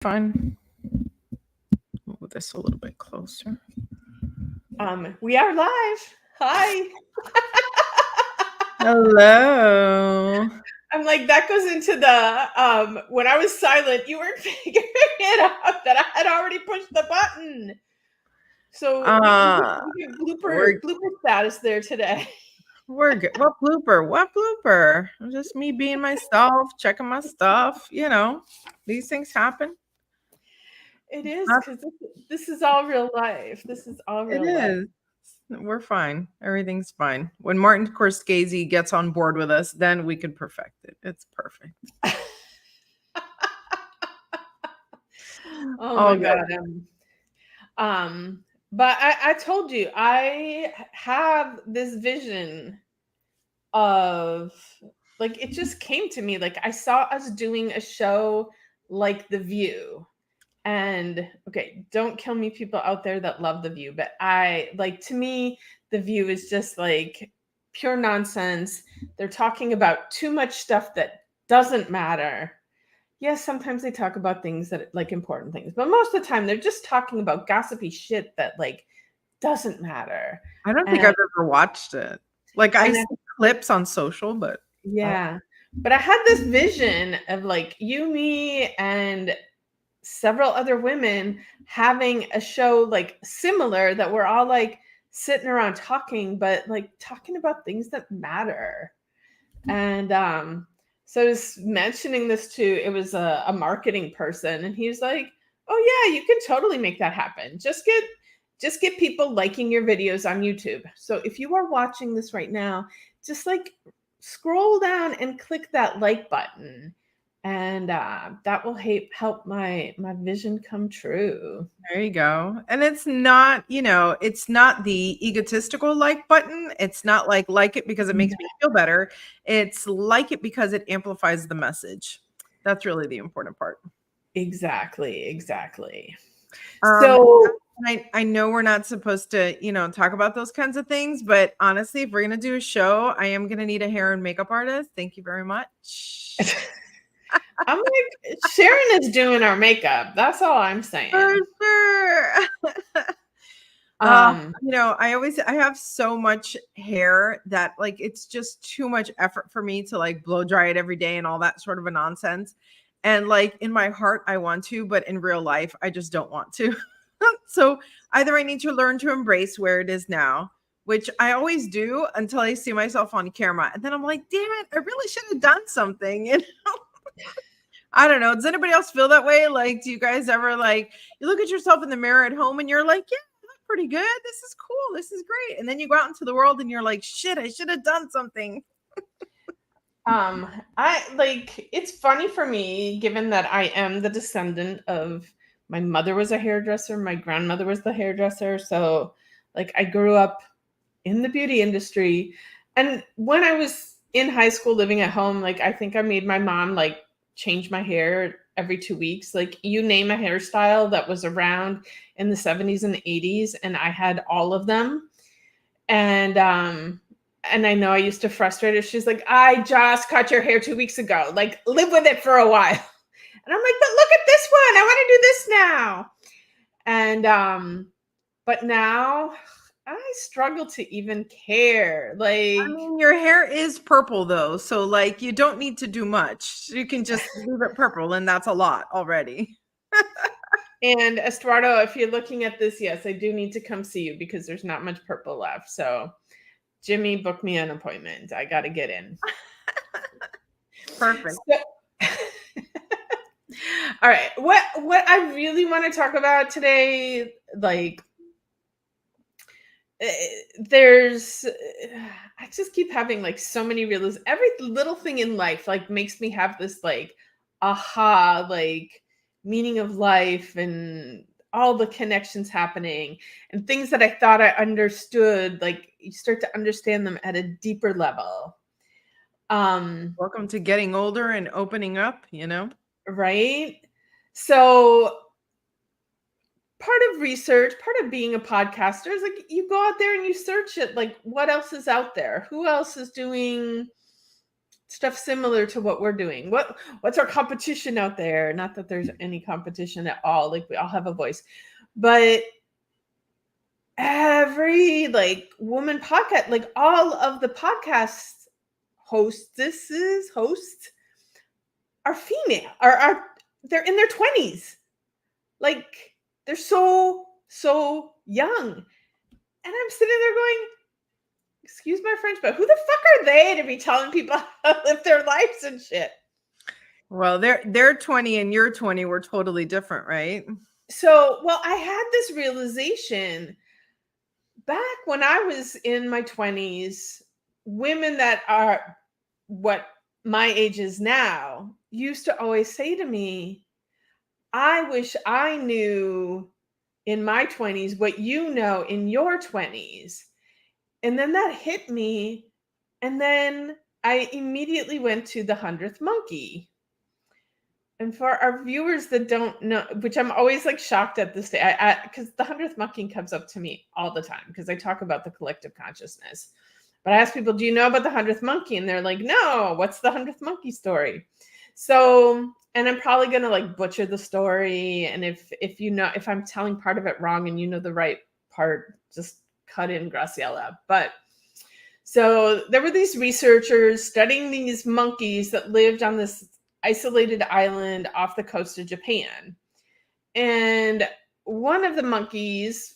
Fine. Move this a little bit closer. We are live. Hi. Hello. I'm like, that goes into the when I was silent, you weren't figuring it out that I had already pushed the button. So we get blooper status there today. We're good. What blooper? What blooper? Just me being myself, checking my stuff. These things happen. It is because this is all real life. This is all It real life. is. We're fine. Everything's fine. When Martin Scorsese gets on board with us, then we can perfect it. It's perfect. Oh my God. But I told you I have this vision of, like, it just came to me, like I saw us doing a show like The View. And okay, don't kill me, people out there that love The View, but to me, The View is just like pure nonsense. They're talking about too much stuff that doesn't matter. Yes, sometimes they talk about things that, like, important things, but most of the time they're just talking about gossipy shit that, like, doesn't matter. I don't think And I've ever watched it. Like, I and see clips on social, but yeah, but I had this vision of, like, you, me, and several other women having a show, like, similar, that we're all, like, sitting around talking, but, like, talking about things that matter. And so I was mentioning this to, it was a marketing person, and he was like, oh yeah, you can totally make that happen. Just get people liking your videos on YouTube. So if you are watching this right now, just, like, scroll down and click that like button, and that will help my vision come true. there you go. And it's not, it's not the egotistical like button. It's not like it because it makes me feel better. It's like it because it amplifies the message. That's really the important part. Exactly. Um, So I know we're not supposed to, talk about those kinds of things, but honestly, if we're going to do a show, I am going to need a hair and makeup artist. Thank you very much. I'm like, Sharon is doing our makeup. That's all I'm saying. For sure. I have so much hair that, like, it's just too much effort for me to, like, blow dry it every day and all that sort of a nonsense. And, like, in my heart, I want to, but in real life, I just don't want to. So either I need to learn to embrace where it is now, which I always do until I see myself on camera. And then I'm like, damn it, I really should have done something. I don't know. Does anybody else feel that way? Like, do you guys ever, like, you look at yourself in the mirror at home and you're like, yeah, I look pretty good. This is cool. This is great. And then you go out into the world and you're like, shit, I should have done something. It's funny for me, given that I am the descendant of, my mother was a hairdresser, my grandmother was the hairdresser. So, like, I grew up in the beauty industry. And when I was in high school living at home, like, I think I made my mom, like, change my hair every 2 weeks. Like, you name a hairstyle that was around in the 70s and 80s, and I had all of them. And I know I used to frustrate her. She's like, I just cut your hair 2 weeks ago. Like, live with it for a while. And I'm like, but look at this one. I want to do this now. And but now I struggle to even care. Like, I mean, your hair is purple though. So, like, you don't need to do much. You can just leave it purple and that's a lot already. and Estuardo, if you're looking at this, yes, I do need to come see you because there's not much purple left. So Jimmy, book me an appointment. I got to get in. Perfect. All right. What I really want to talk about today, like, I just keep having, like, so many realizations. Every little thing in life, like, makes me have this, like, aha, like, meaning of life, and all the connections happening, and things that I thought I understood, like, you start to understand them at a deeper level. Welcome to getting older and opening up, Right? So part of research, part of being a podcaster is, like, you go out there and you search it, like, what else is out there? Who else is doing stuff similar to what we're doing. What's our competition out there? Not that there's any competition at all. Like we all have a voice. But every like woman podcast, like all of the podcast hosts are female, are they're in their 20s. Like they're so young. And I'm sitting there going, excuse my French, but who the fuck are they to be telling people how to live their lives and shit? Well, they're 20 and you're 20. We're totally different, right? So, well, I had this realization back when I was in my 20s. Women that are what my age is now used to always say to me, I wish I knew in my 20s what you know in your 20s. And then that hit me. And then I immediately went to the 100th monkey. And for our viewers that don't know, which I'm always like shocked at this day, because the 100th monkey comes up to me all the time because I talk about the collective consciousness. But I ask people, do you know about the 100th monkey? And they're like, no, what's the 100th monkey story? So, and I'm probably going to like butcher the story. And if you know, if I'm telling part of it wrong and you know the right part, just cut in Graciela. But so there were these researchers studying these monkeys that lived on this isolated island off the coast of Japan. And one of the monkeys,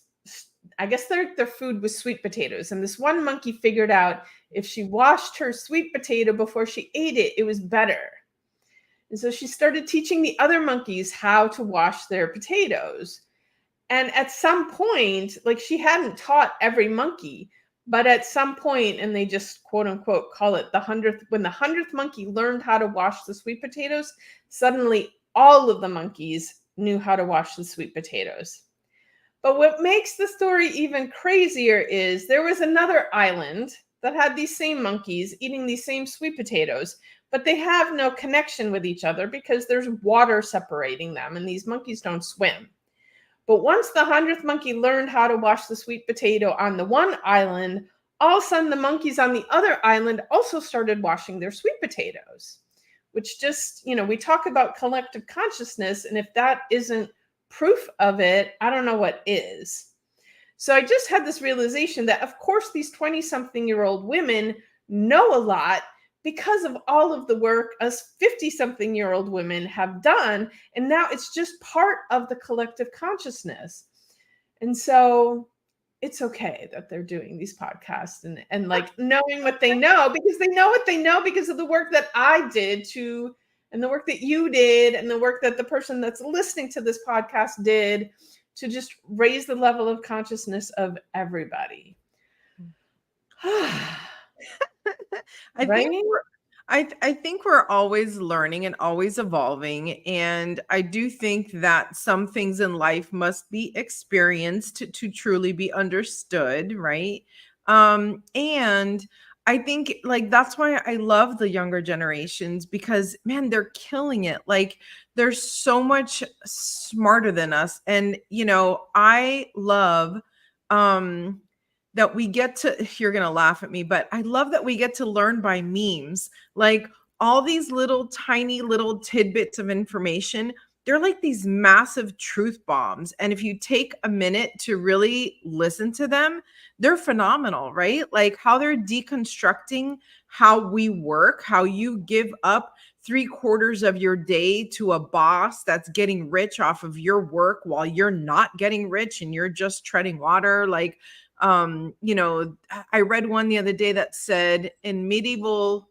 I guess their food was sweet potatoes. And this one monkey figured out if she washed her sweet potato before she ate it, it was better. And so she started teaching the other monkeys how to wash their potatoes. And at some point, like she hadn't taught every monkey, but at some point, and they just quote unquote call it the 100th, when the 100th monkey learned how to wash the sweet potatoes, suddenly all of the monkeys knew how to wash the sweet potatoes. But what makes the story even crazier is there was another island that had these same monkeys eating these same sweet potatoes, but they have no connection with each other because there's water separating them and these monkeys don't swim. But once the 100th monkey learned how to wash the sweet potato on the one island, all of a sudden the monkeys on the other island also started washing their sweet potatoes, which just, you know, we talk about collective consciousness, and if that isn't proof of it, I don't know what is. So I just had this realization that, of course, these 20-something-year-old women know a lot because of all of the work us 50-something-year-old women have done. And now it's just part of the collective consciousness. And so it's okay that they're doing these podcasts and like knowing what they know, because they know what they know because of the work that I did to, and the work that you did, and the work that the person that's listening to this podcast did to just raise the level of consciousness of everybody. I Right? think I think we're always learning and always evolving. And I do think that some things in life must be experienced to truly be understood, right? And I think like that's why I love the younger generations, because man, they're killing it. Like they're so much smarter than us. And you know, I love that we get to, you're going to laugh at me, but I love that we get to learn by memes. Like all these little tiny little tidbits of information, they're like these massive truth bombs. And if you take a minute to really listen to them, they're phenomenal, right? Like how they're deconstructing how we work, how you give up 3/4 of your day to a boss that's getting rich off of your work while you're not getting rich and you're just treading water. Like, you know, I read one the other day that said in medieval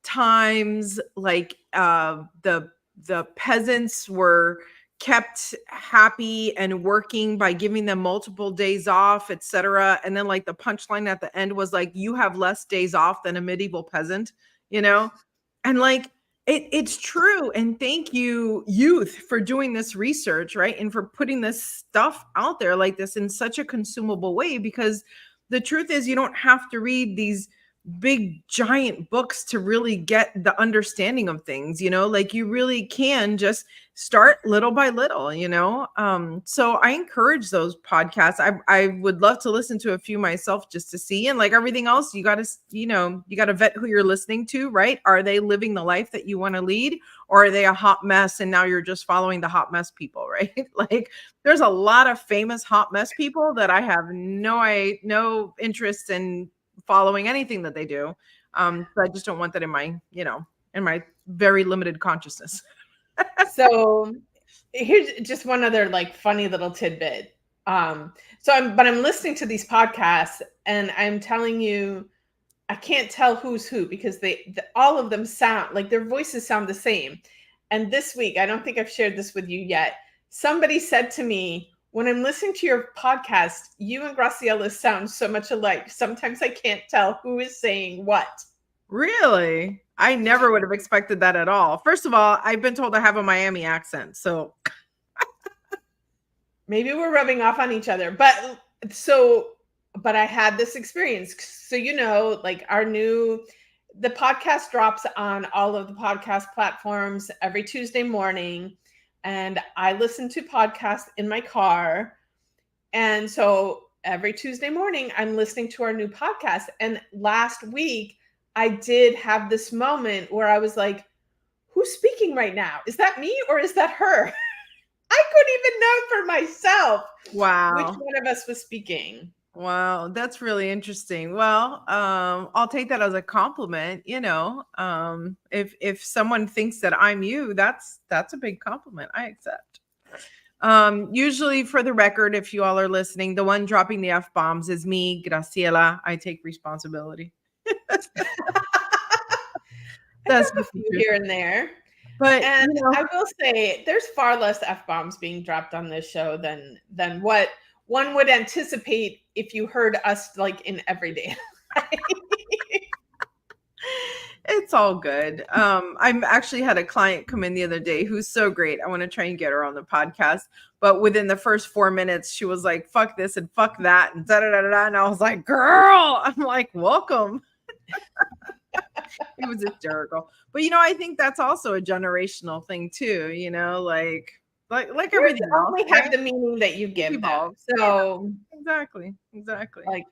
times, like the peasants were kept happy and working by giving them multiple days off, etc. And then like the punchline at the end was like, you have less days off than a medieval peasant, you know? And like it's true. And thank you, youth, for doing this research, right? And for putting this stuff out there like this in such a consumable way, because the truth is you don't have to read these big giant books to really get the understanding of things, like you really can just start little by little, so I encourage those podcasts. I would love to listen to a few myself just to see, and like everything else, you got to you got to vet who you're listening to, right? Are they living the life that you want to lead, or are they a hot mess and now you're just following the hot mess people, right? Like there's a lot of famous hot mess people that I have no interest in following anything that they do. So I just don't want that in my, in my very limited consciousness. So here's just one other like funny little tidbit. I'm listening to these podcasts and I'm telling you, I can't tell who's who because all of them sound like their voices sound the same. And this week, I don't think I've shared this with you yet. Somebody said to me, when I'm listening to your podcast, you and Graciela sound so much alike. Sometimes I can't tell who is saying what. Really? I never would have expected that at all. First of all, I've been told I have a Miami accent, so maybe we're rubbing off on each other. But I had this experience. So, like the podcast drops on all of the podcast platforms every Tuesday morning. And I listen to podcasts in my car. And so every Tuesday morning, I'm listening to our new podcast. And last week, I did have this moment where I was like, who's speaking right now? Is that me or is that her? I couldn't even know for myself. Wow. Which one of us was speaking. Wow, that's really interesting. Well, I'll take that as a compliment. If someone thinks that I'm you, that's a big compliment. I accept. Usually, for the record, if you all are listening, the one dropping the F-bombs is me, Graciela. I take responsibility. That's a few here and there. But I will say there's far less F-bombs being dropped on this show than what one would anticipate if you heard us like in everyday life. It's all good. I actually had a client come in the other day who's so great. I want to try and get her on the podcast. But within the first 4 minutes, she was like, fuck this and fuck that. And da-da-da-da-da. And I was like, girl, I'm like, welcome. It was hysterical. But, I think that's also a generational thing too, like everything else. Only have the meaning that you give them. So exactly. Like,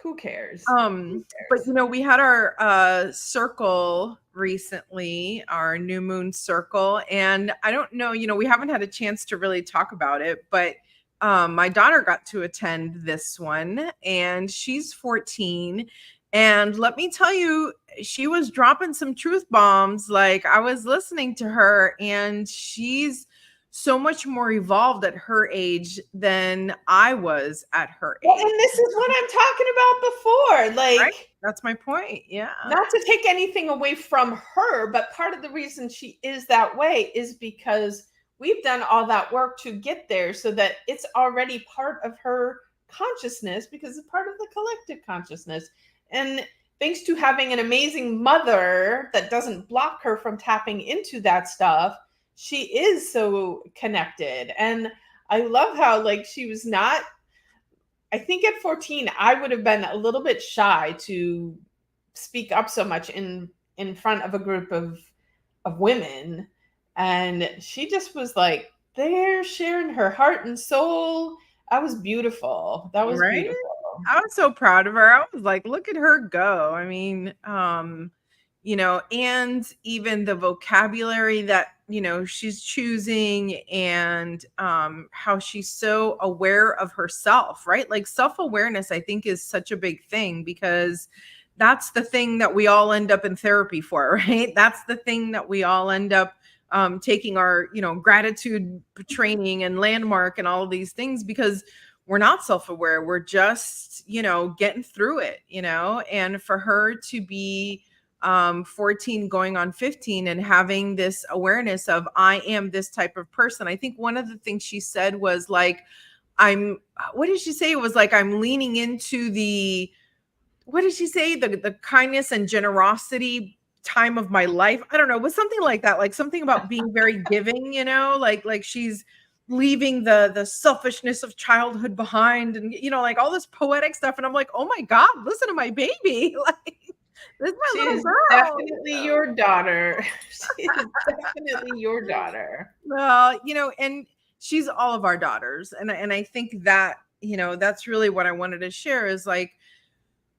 who cares? But we had our circle recently, our new moon circle, and I don't know, we haven't had a chance to really talk about it, but my daughter got to attend this one, and she's 14. And let me tell you, she was dropping some truth bombs. Like, I was listening to her, and she's so much more evolved at her age than I was at her age. Well, and this is what I'm talking about before. Like, right? That's my point. Yeah. Not to take anything away from her, but part of the reason she is that way is because we've done all that work to get there so that it's already part of her consciousness because it's part of the collective consciousness. And thanks to having an amazing mother that doesn't block her from tapping into that stuff, she is so connected. And I love how, like, she was not, I think at 14, I would have been a little bit shy to speak up so much in front of a group of women. And she just was like there sharing her heart and soul. That was beautiful. That was beautiful. I was so proud of her. I was like, look at her go. I mean, and even the vocabulary that, she's choosing, and how she's so aware of herself, right? Like, self-awareness, I think, is such a big thing, because that's the thing that we all end up in therapy for, right? That's the thing that we all end up taking our, gratitude training and landmark and all of these things, because we're not self-aware. We're just, getting through it, and for her to be 14 going on 15 and having this awareness of, I am this type of person. I think one of the things she said was like, what did she say? It was like, I'm leaning into what did she say? The kindness and generosity time of my life. I don't know. It was something like that. Like something about being very giving, like she's leaving the selfishness of childhood behind, and, like all this poetic stuff. And I'm like, oh my God, listen to my baby. Like, This is She my little is girl. definitely your daughter. She is definitely your daughter. Well, and she's all of our daughters. And I think that, that's really what I wanted to share is like,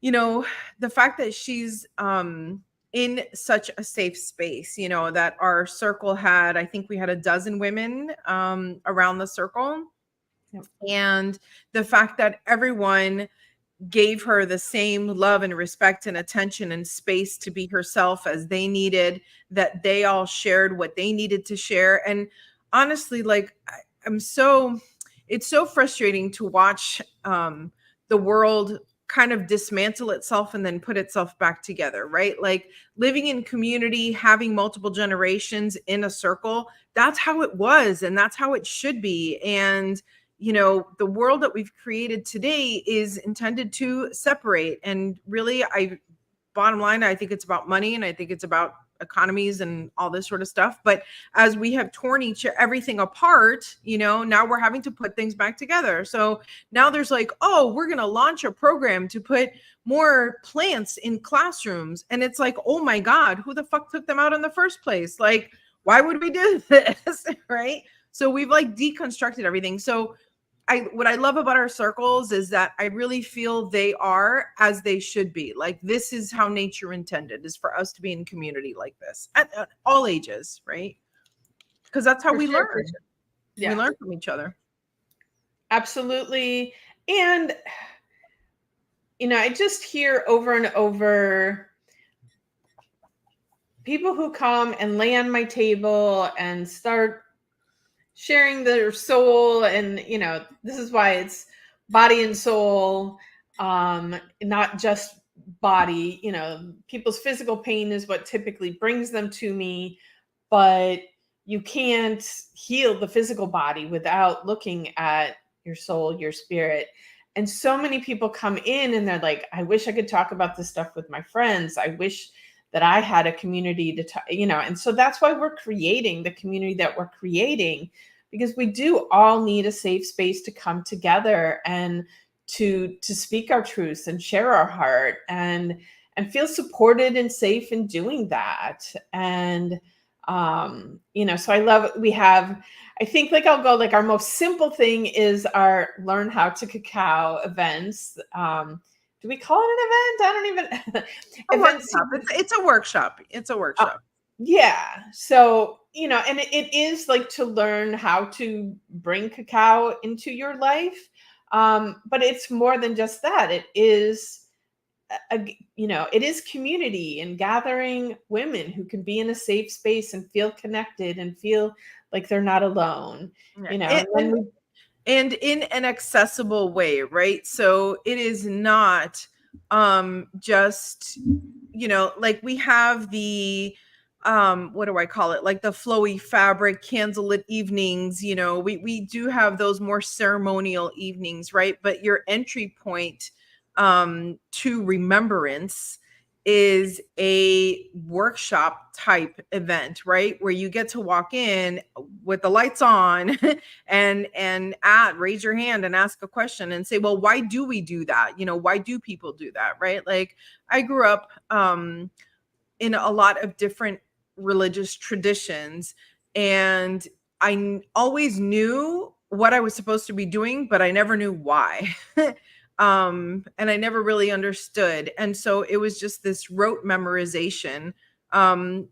the fact that she's in such a safe space, that our circle had, I think we had a dozen women around the circle. Yep. And the fact that everyone gave her the same love and respect and attention and space to be herself as they needed, that they all shared what they needed to share. And honestly, like I'm so it's so frustrating to watch the world kind of dismantle itself and then put itself back together, right? Like living in community, having multiple generations in a circle, that's how it was and that's how it should be. And the world that we've created today is intended to separate. And really, bottom line, I think it's about money and I think it's about economies and all this sort of stuff. But as we have torn everything apart, now we're having to put things back together. So now there's like, oh, we're going to launch a program to put more plants in classrooms. And it's like, oh my God, who the fuck took them out in the first place? Like, why would we do this? Right. So we've like deconstructed everything. So what I love about our circles is that I really feel they are as they should be. Like this is how nature intended, is for us to be in community like this at all ages, right? Because that's how For we sure, learn. for sure. We Yeah, learn from each other. absolutely. And I just hear over and over people who come and lay on my table and start sharing their soul. And this is why it's body and soul, not just body. People's physical pain is what typically brings them to me, but you can't heal the physical body without looking at your soul, your spirit. And so many people come in and they're like, I wish I could talk about this stuff with my friends. I wish that I had a community to talk, and so that's why we're creating the community that we're creating, because we do all need a safe space to come together and to speak our truths and share our heart and feel supported and safe in doing that. And so I love we have, I think, like, I'll go, like, our most simple thing is our learn how to cacao events. Do we call it an event? I don't even A events. workshop. It's a workshop. It's a workshop. Yeah. So, and it is like to learn how to bring cacao into your life. But it's more than just that. It is it is community and gathering women who can be in a safe space and feel connected and feel like they're not alone. Yeah. And then And in an accessible way, right? So it is not just like we have the what do I call it, like the flowy fabric candlelit evenings. We do have those more ceremonial evenings, right? But your entry point to remembrance is a workshop type event, right? Where you get to walk in with the lights on and raise your hand and ask a question and say, well, why do we do that? Why do people do that? Right? Like I grew up in a lot of different religious traditions, and always knew what I was supposed to be doing, but I never knew why. And I never really understood. And so it was just this rote memorization,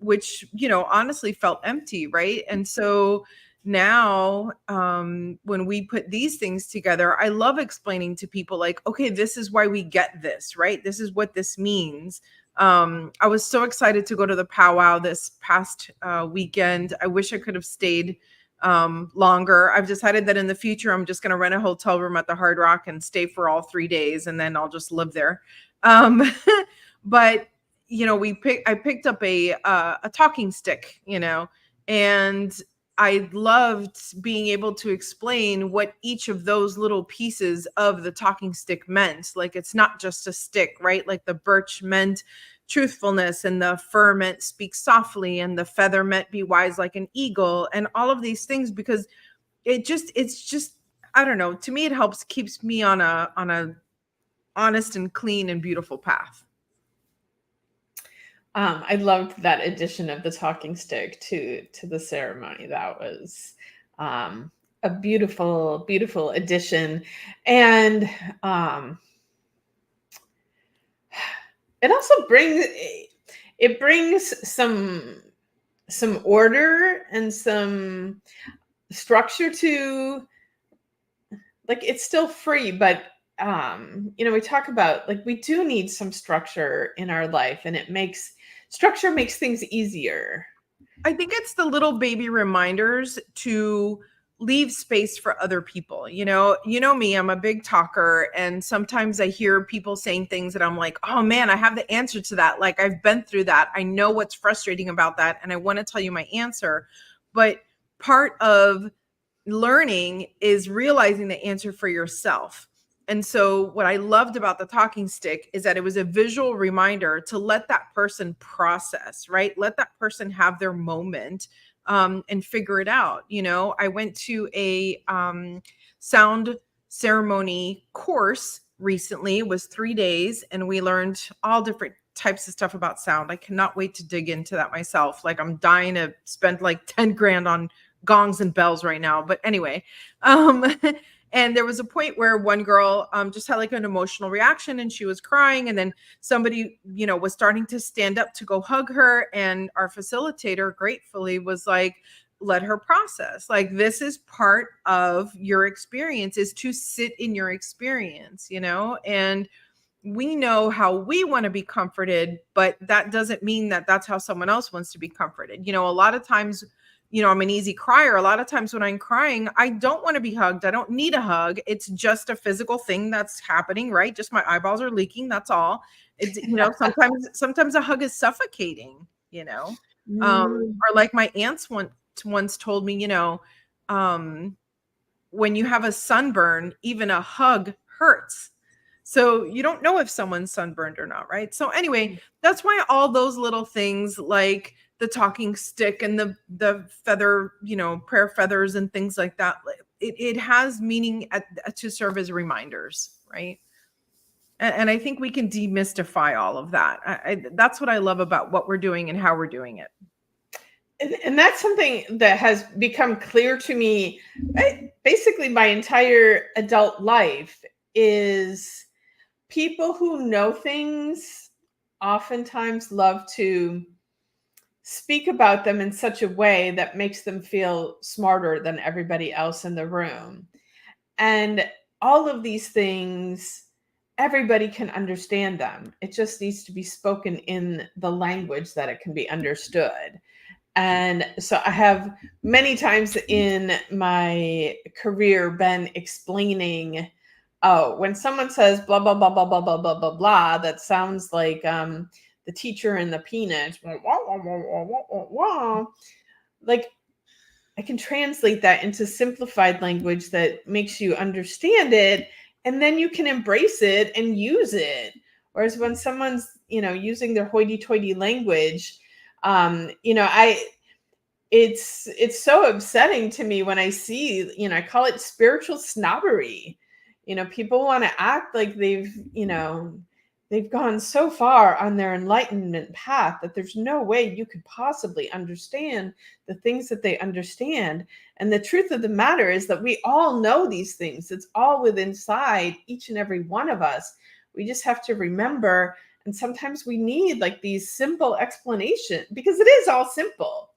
which, honestly felt empty. Right. And so now, when we put these things together, I love explaining to people like, okay, this is why we get this, right? This is what this means. I was so excited to go to the powwow this past weekend. I wish I could have stayed longer. I've decided that in the future, I'm just going to rent a hotel room at the Hard Rock and stay for all 3 days, and then I'll just live there. Um, but I picked up a talking stick, and I loved being able to explain what each of those little pieces of the talking stick meant. Like, it's not just a stick, right? Like the birch meant truthfulness, and the fir meant speak softly, and the feather meant be wise like an eagle, and all of these things, because it's just, I don't know, to me it keeps me on a honest and clean and beautiful path. I loved that addition of the talking stick to the ceremony. That was a beautiful, beautiful addition, and um, it also brings some order and some structure to, like, it's still free, but we talk about, like, we do need some structure in our life, and structure makes things easier. I think it's the little baby reminders to leave space for other people. You know me, I'm a big talker, and sometimes I hear people saying things that I'm like, "Oh man, I have the answer to that. Like I've been through that. I know what's frustrating about that and I want to tell you my answer." But part of learning is realizing the answer for yourself. And so, what I loved about the talking stick is that it was a visual reminder to let that person process, right? Let that person have their moment and figure it out. I went to a sound ceremony course recently. It was 3 days, and we learned all different types of stuff about sound. I cannot wait to dig into that myself. Like, I'm dying to spend like 10 grand on gongs and bells right now. But anyway, um, and there was a point where one girl just had like an emotional reaction and she was crying. And then somebody, was starting to stand up to go hug her. And our facilitator gratefully was like, let her process. Like, this is part of your experience, is to sit in your experience, and we know how we want to be comforted, but that doesn't mean that that's how someone else wants to be comforted. A lot of times, I'm an easy crier. A lot of times when I'm crying, I don't want to be hugged. I don't need a hug. It's just a physical thing that's happening, right? Just my eyeballs are leaking. That's all. It's, sometimes a hug is suffocating, Mm. or like my aunts once told me, when you have a sunburn, even a hug hurts. So you don't know if someone's sunburned or not, right? So anyway, that's why all those little things like the talking stick and the feather, prayer feathers and things like that, it has meaning to serve as reminders, right? And I think we can demystify all of that. That's what I love about what we're doing and how we're doing it. And that's something that has become clear to me, basically my entire adult life, is people who know things oftentimes love to speak about them in such a way that makes them feel smarter than everybody else in the room. And all of these things, everybody can understand them. It just needs to be spoken in the language that it can be understood. And so I have many times in my career been explaining, oh, when someone says blah, blah, blah, blah, blah, blah, blah, blah, blah, that sounds like the teacher and the peanut. Like, I can translate that into simplified language that makes you understand it, and then you can embrace it and use it. Whereas when someone's, using their hoity-toity language, it's so upsetting to me when I see, I call it spiritual snobbery. People want to act like they've gone so far on their enlightenment path that there's no way you could possibly understand the things that they understand. And the truth of the matter is that we all know these things. It's all within inside each and every one of us. We just have to remember. And sometimes we need like these simple explanations, because it is all simple.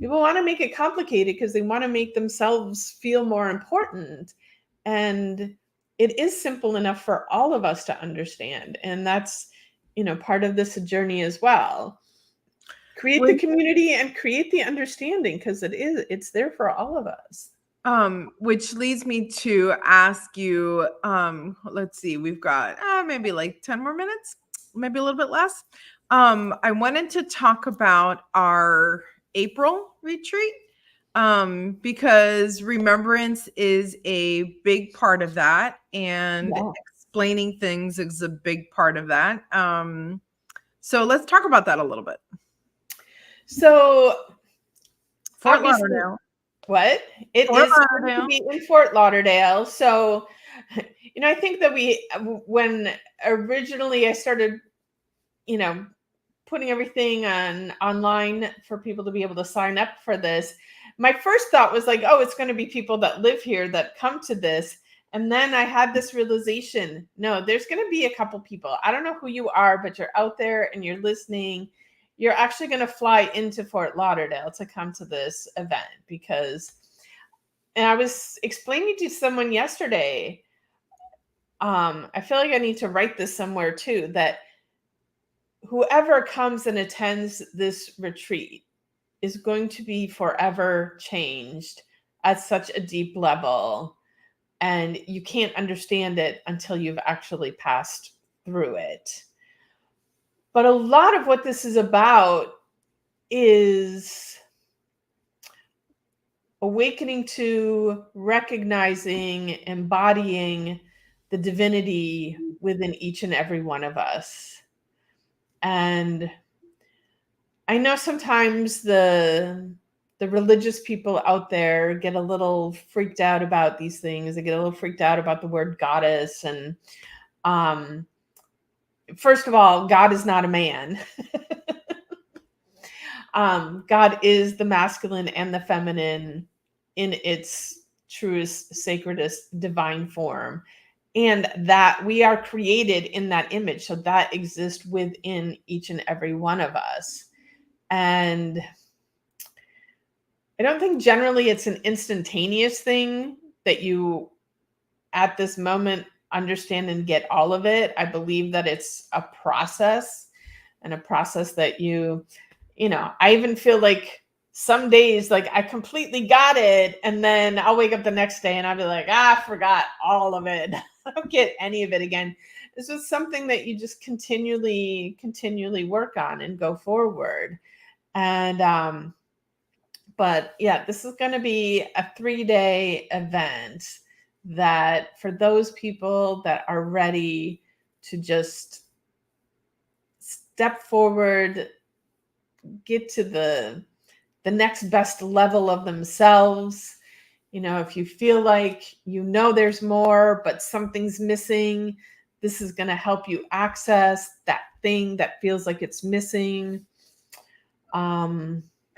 People want to make it complicated because they want to make themselves feel more important. And it is simple enough for all of us to understand. And that's, part of this journey as well. Create the community and create the understanding, because it's there for all of us. Which leads me to ask you, let's see, we've got maybe like 10 more minutes, maybe a little bit less. I wanted to talk about our April retreat, because remembrance is a big part of that, and explaining things is a big part of that. So let's talk about that a little bit. So Fort Lauderdale. What? It Fort is going to be in Fort Lauderdale. So, I think that when originally I started, putting everything online for people to be able to sign up for this, my first thought was like, oh, it's going to be people that live here that come to this. And then I had this realization, no, there's going to be a couple people. I don't know who you are, but you're out there and you're listening. You're actually going to fly into Fort Lauderdale to come to this event because, and I was explaining to someone yesterday, I feel like I need to write this somewhere too, that whoever comes and attends this retreat is going to be forever changed at such a deep level. And you can't understand it until you've actually passed through it. But a lot of what this is about is awakening to recognizing, embodying the divinity within each and every one of us. And I know sometimes the religious people out there get a little freaked out about these things. They get a little freaked out about the word goddess. And first of all, God is not a man. God is the masculine and the feminine in its truest, sacredest, divine form. And that we are created in that image. So that exists within each and every one of us. And I don't think generally it's an instantaneous thing that you at this moment understand and get all of it. I believe that it's a process, and a process that you know, I even feel like some days like I completely got it, and then I'll wake up the next day and I'll be like, I forgot all of it. I don't get any of it again. It's just something that you just continually work on and go forward. And but yeah, this is going to be a 3-day event that for those people that are ready to just step forward, get to the next best level of themselves. You know, if you feel like you know there's more, but something's missing, this is going to help you access that thing that feels like it's missing.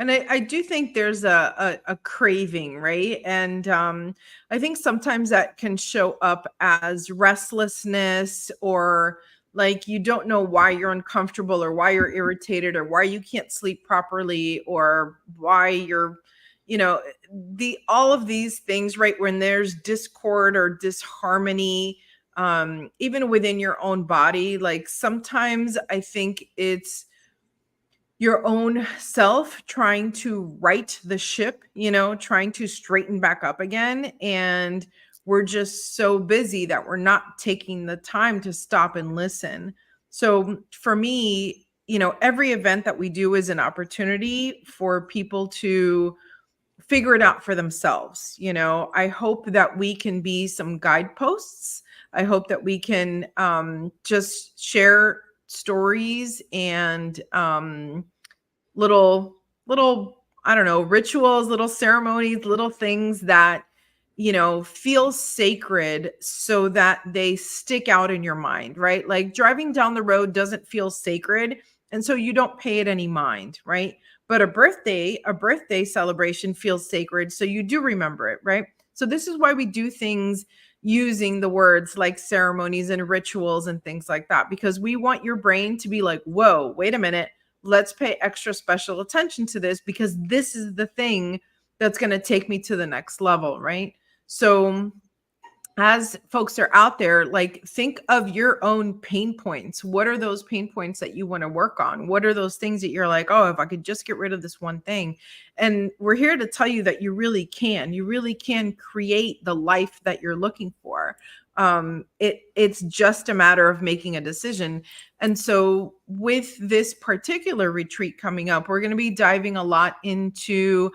And I do think there's a craving, right? And I think sometimes that can show up as restlessness, or like you don't know why you're uncomfortable or why you're irritated or why you can't sleep properly or why you're, you know, all of these things, right? When there's discord or disharmony, even within your own body, like sometimes I think it's your own self trying to right the ship, you know, trying to straighten back up again. And we're just so busy that we're not taking the time to stop and listen. So for me, you know, every event that we do is an opportunity for people to figure it out for themselves. You know, I hope that we can be some guideposts. I hope that we can just share stories and little I don't know, rituals, little ceremonies, little things that, you know, feel sacred so that they stick out in your mind, right? Like driving down the road doesn't feel sacred, and so you don't pay it any mind, right? But a birthday celebration feels sacred, so you do remember it, right? So this is why we do things using the words like ceremonies and rituals and things like that, because we want your brain to be like, whoa, wait a minute, let's pay extra special attention to this because this is the thing that's going to take me to the next level, right? So as folks are out there, like think of your own pain points. What are those pain points that you want to work on? What are those things that you're like, oh, if I could just get rid of this one thing? And we're here to tell you that you really can create the life that you're looking for. It's just a matter of making a decision. And so with this particular retreat coming up, we're going to be diving a lot into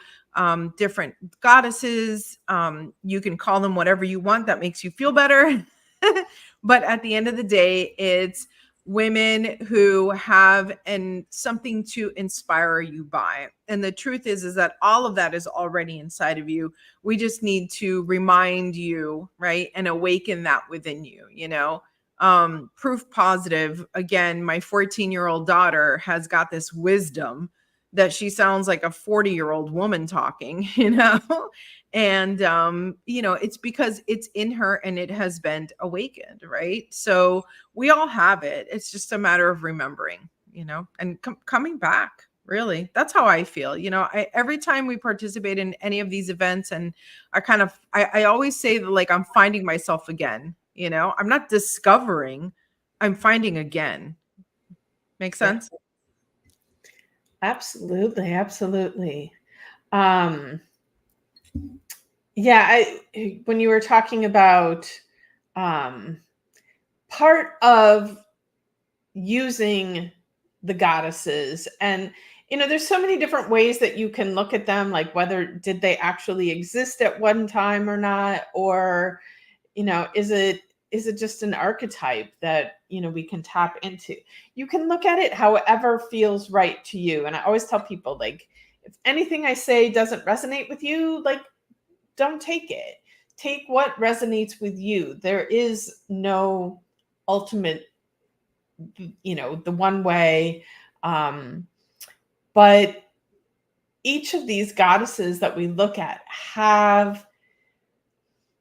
different goddesses. You can call them whatever you want that makes you feel better. But at the end of the day, it's women who have something to inspire you by. And the truth is that all of that is already inside of you. We just need to remind you, right? And awaken that within you, you know? Proof positive, again, my 14-year-old daughter has got this wisdom that she sounds like a 40-year-old woman talking, and it's because it's in her and it has been awakened, right? So we all have it. It's just a matter of remembering, and coming back. Really, that's how I feel. Every time we participate in any of these events, and I always say that, like, I'm finding myself again. I'm not discovering, I'm finding again. Make Yeah. sense? Absolutely, absolutely. Um, yeah, when you were talking about um, part of using the goddesses, and there's so many different ways that you can look at them, like whether did they actually exist at one time or not, or is it just an archetype that we can tap into. You can look at it however feels right to you, and I always tell people, like, if anything I say doesn't resonate with you, like, don't take it. Take what resonates with you. There is no ultimate, the one way. But each of these goddesses that we look at have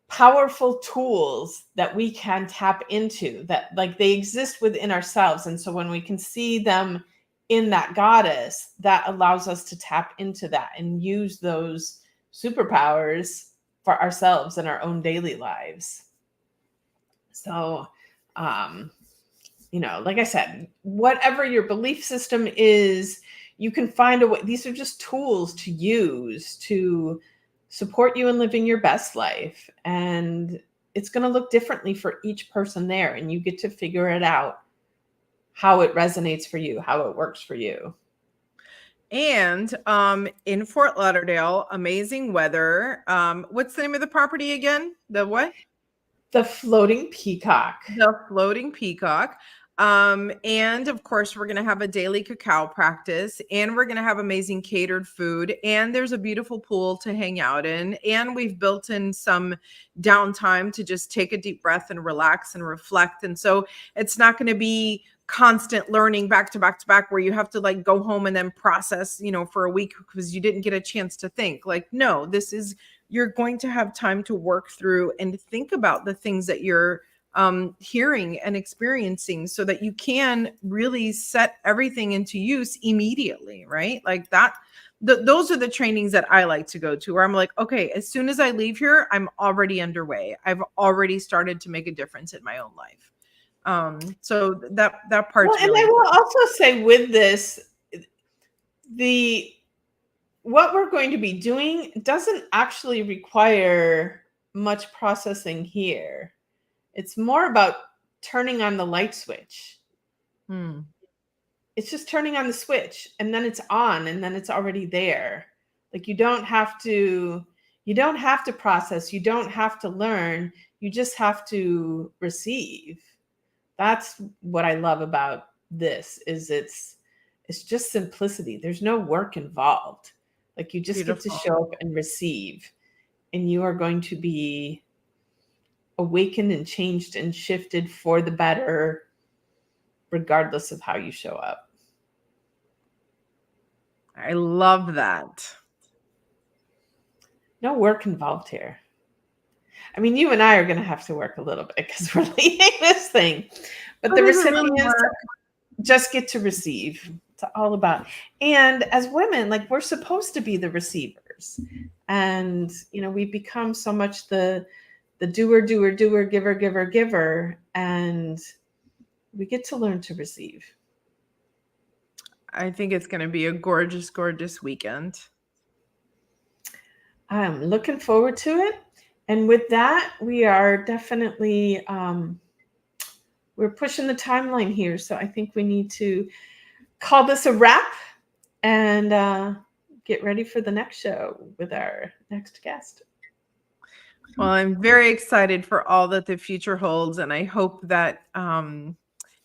powerful tools that we can tap into, that, like, they exist within ourselves. And so when we can see them in that goddess, that allows us to tap into that and use those superpowers for ourselves in our own daily lives. So, like I said, whatever your belief system is, you can find a way. These are just tools to use to support you in living your best life. And it's going to look differently for each person there. And you get to figure it out, how it resonates for you, how it works for you. And in Fort Lauderdale, amazing weather. What's the name of the property again? The what? The Floating Peacock. The Floating Peacock. And of course, we're going to have a daily cacao practice, and we're going to have amazing catered food, and there's a beautiful pool to hang out in. And we've built in some downtime to just take a deep breath and relax and reflect. And so it's not going to be constant learning back to back to back where you have to, like, go home and then process, for a week because you didn't get a chance to think. Like, no, you're going to have time to work through and think about the things that you're hearing and experiencing, so that you can really set everything into use immediately, right? Like that. Those are the trainings that I like to go to, where I'm like, okay, as soon as I leave here, I'm already underway. I've already started to make a difference in my own life. So that part's And really I will important. also say with this, what we're going to be doing doesn't actually require much processing here. It's more about turning on the light switch. It's just turning on the switch, and then it's on, and then it's already there. Like, you don't have to process, you don't have to learn, you just have to receive. That's what I love about this, is it's just simplicity. There's no work involved. Like, you just get to Beautiful. show up and receive, and you are going to be awakened and changed and shifted for the better, regardless of how you show up. I love that. No work involved here. I mean, you and I are going to have to work a little bit because we're leading this thing, but the recipients just get to receive. It's all about. And as women, like, we're supposed to be the receivers, and we become so much the doer, giver, and we get to learn to receive. I think it's going to be a gorgeous, gorgeous weekend. I'm looking forward to it. And with that, we are definitely we're pushing the timeline here. So I think we need to call this a wrap and get ready for the next show with our next guest. Well, I'm very excited for all that the future holds, and I hope that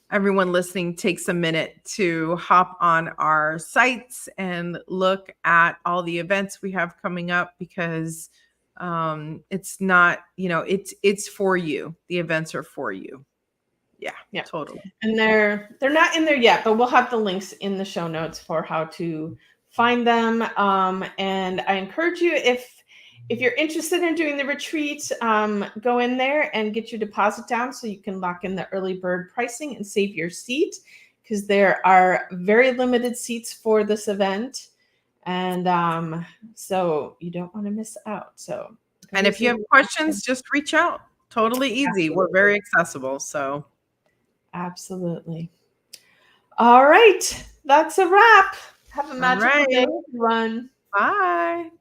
everyone listening takes a minute to hop on our sites and look at all the events we have coming up, because it's not, it's for you. The events are for you. Yeah. Totally. And they're not in there yet, but we'll have the links in the show notes for how to find them. And I encourage you, if you're interested in doing the retreat, go in there and get your deposit down so you can lock in the early bird pricing and save your seat, because there are very limited seats for this event. And so you don't want to miss out. So, And if you have questions, just reach out. Totally easy. We're very accessible. So, absolutely. All right. That's a wrap. Have a magical day, everyone. Bye.